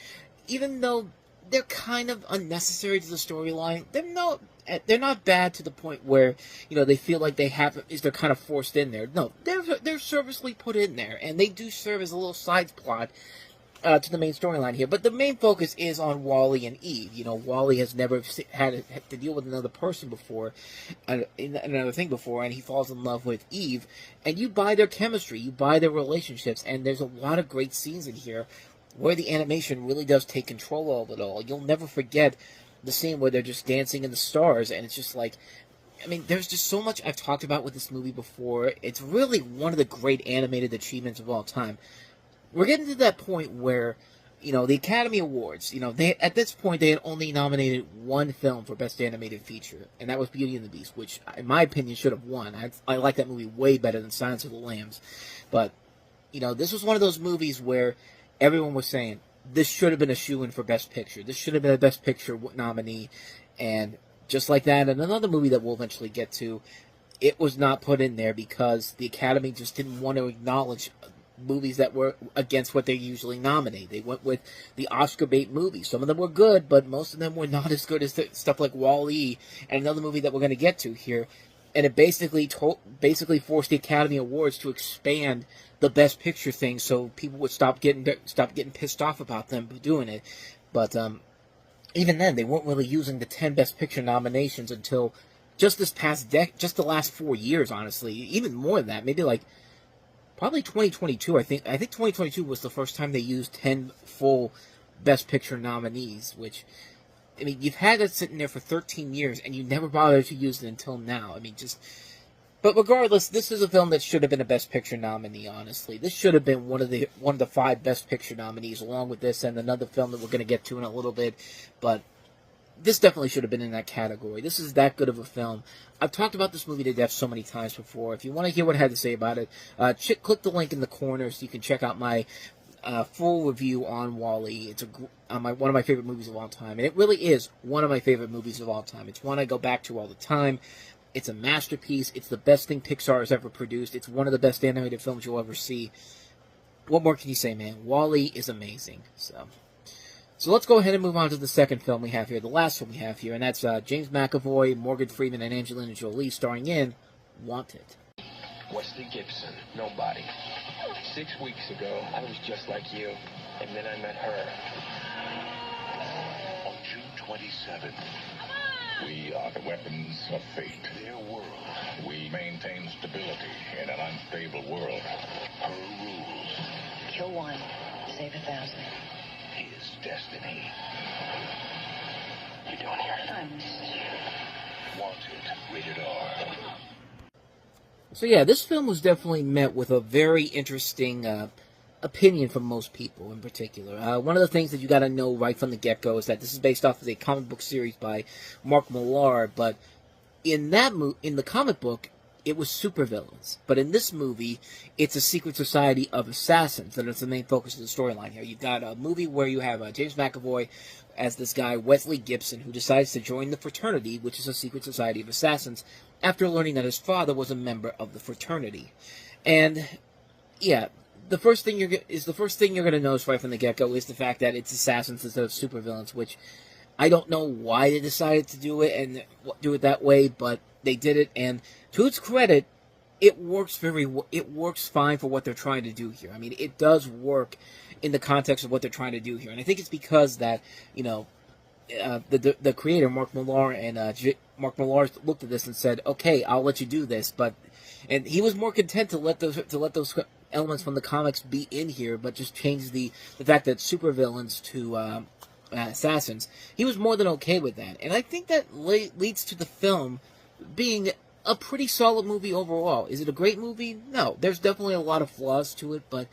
Even though they're kind of unnecessary to the storyline, they're not bad to the point where, you know, they feel like they're kind of forced in there. No, they're serviceably put in there, and they do serve as a little side plot to the main storyline here. But the main focus is on Wall-E and Eve. You know, Wall-E has never had to deal with another person before, another thing before, and he falls in love with Eve. And you buy their chemistry, you buy their relationships, and there's a lot of great scenes in here where the animation really does take control of it all. You'll never forget the scene where they're just dancing in the stars, and it's just like, I mean, there's just so much I've talked about with this movie before. It's really one of the great animated achievements of all time. We're getting to that point where, you know, the Academy Awards, you know, at this point they had only nominated one film for Best Animated Feature, and that was Beauty and the Beast, which, in my opinion, should have won. I like that movie way better than Silence of the Lambs. But, you know, this was one of those movies where everyone was saying, this should have been a shoo-in for Best Picture. This should have been a Best Picture nominee. And just like that, and another movie that we'll eventually get to, it was not put in there because the Academy just didn't want to acknowledge movies that were against what they usually nominate. They went with the Oscar bait movies. Some of them were good, but most of them were not as good as stuff like Wall-E and another movie that we're going to get to here. And it basically forced the Academy Awards to expand the Best Picture thing, so people would stop getting pissed off about them doing it. But even then, they weren't really using the 10 Best Picture nominations until just this past just the last 4 years, honestly. Even more than that, maybe like probably 2022. I think 2022 was the first time they used 10 full Best Picture nominees, which, I mean, you've had it sitting there for 13 years, and you never bothered to use it until now. I mean, but regardless, this is a film that should have been a Best Picture nominee, honestly. This should have been one of the 5 Best Picture nominees, along with this and another film that we're going to get to in a little bit, but this definitely should have been in that category. This is that good of a film. I've talked about this movie to death so many times before. If you want to hear what I had to say about it, click the link in the corner so you can check out my full review on Wall-E. It's one of my favorite movies of all time, and it really is one of my favorite movies of all time. It's one I go back to all the time. It's a masterpiece. It's the best thing Pixar has ever produced. It's one of the best animated films you'll ever see. What more can you say, man? Wall-E is amazing. So let's go ahead and move on to the second film we have here, the last film we have here, and that's James McAvoy, Morgan Freeman, and Angelina Jolie starring in Wanted. Wesley Gibson, nobody. 6 weeks ago, I was just like you, and then I met her. On June 27th, we are the weapons of fate. Their world. We maintain stability in an unstable world. Her rules. Kill one, save 1,000. His destiny. You doing here? I missed you. Wanted. Rated R. So yeah, this film was definitely met with a very interesting opinion from most people in particular. One of the things that you got to know right from the get-go is that this is based off of a comic book series by Mark Millar, but in the comic book, it was supervillains. But in this movie, it's a secret society of assassins that is the main focus of the storyline here. You've got a movie where you have James McAvoy as this guy, Wesley Gibson, who decides to join the fraternity, which is a secret society of assassins, after learning that his father was a member of the fraternity. And, yeah, the first thing you're going to notice right from the get-go is the fact that it's assassins instead of supervillains, which I don't know why they decided to do it and do it that way, but they did it, and to its credit, it works fine for what they're trying to do here. I mean, it does work in the context of what they're trying to do here, and I think it's because that, you know, the creator Mark Millar Mark Millar looked at this and said, "Okay, I'll let you do this," and he was more content to let those elements from the comics be in here, but just change the fact that supervillains to assassins. He was more than okay with that, and I think that leads to the film being a pretty solid movie overall. Is it a great movie? No. There's definitely a lot of flaws to it, but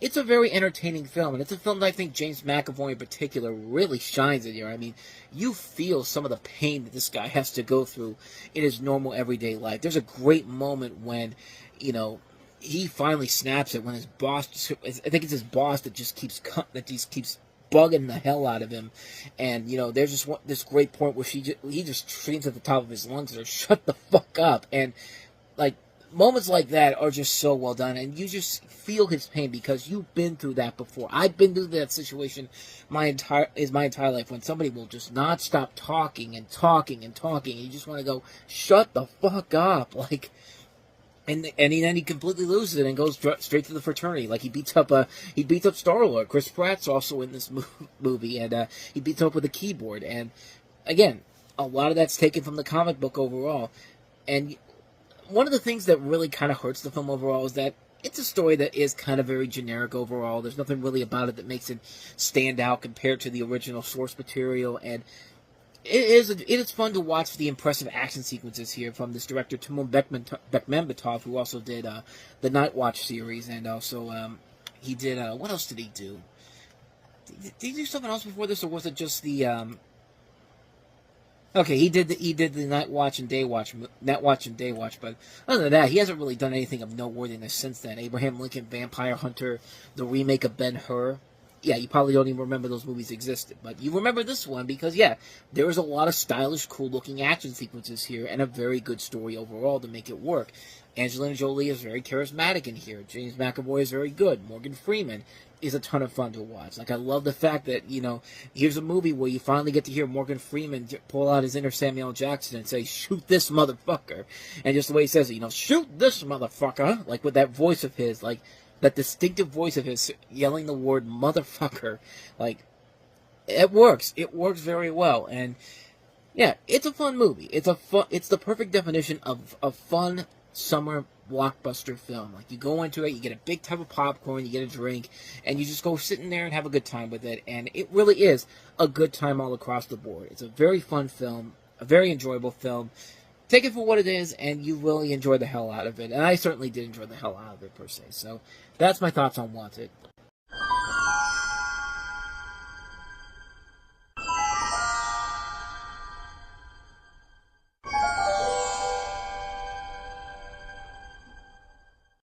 it's a very entertaining film, and it's a film that I think James McAvoy in particular really shines in here. I mean, you feel some of the pain that this guy has to go through in his normal everyday life. There's a great moment when, you know, he finally snaps it when his boss, I think it's his boss that just keeps bugging the hell out of him, and, you know, there's just this great point where he just screams at the top of his lungs, or "Shut the fuck up!" And, like, moments like that are just so well done, and you just feel his pain because you've been through that before. I've been through that situation my entire life, when somebody will just not stop talking and talking and talking, and you just want to go, "Shut the fuck up!" Like. And then he completely loses it and goes straight to the fraternity. Like, he beats up Star-Lord. Chris Pratt's also in this movie, and he beats him up with a keyboard. And again, a lot of that's taken from the comic book overall. And one of the things that really kind of hurts the film overall is that it's a story that is kind of very generic overall. There's nothing really about it that makes it stand out compared to the original source material, and it is fun to watch the impressive action sequences here from this director, Timon Bekmambetov, who also did the Night Watch series, and also he did, what else did he do? Did he do something else before this, or was it just the, okay, he did the Night Watch and Day Watch, but other than that, he hasn't really done anything of noteworthiness since then. Abraham Lincoln, Vampire Hunter, the remake of Ben-Hur. Yeah, you probably don't even remember those movies existed, but you remember this one because, yeah, there was a lot of stylish, cool-looking action sequences here and a very good story overall to make it work. Angelina Jolie is very charismatic in here. James McAvoy is very good. Morgan Freeman is a ton of fun to watch. Like, I love the fact that, you know, here's a movie where you finally get to hear Morgan Freeman pull out his inner Samuel Jackson and say, "Shoot this motherfucker." And just the way he says it, you know, "Shoot this motherfucker," like with that voice of his, like, that distinctive voice of his yelling the word "motherfucker," like, it works. It works very well, and yeah, it's a fun movie. It's the perfect definition of a fun summer blockbuster film. Like, you go into it, you get a big tub of popcorn, you get a drink, and you just go sit in there and have a good time with it. And it really is a good time all across the board. It's a very fun film, a very enjoyable film. Take it for what it is, and you really enjoy the hell out of it. And I certainly did enjoy the hell out of it, per se. So, that's my thoughts on Wanted.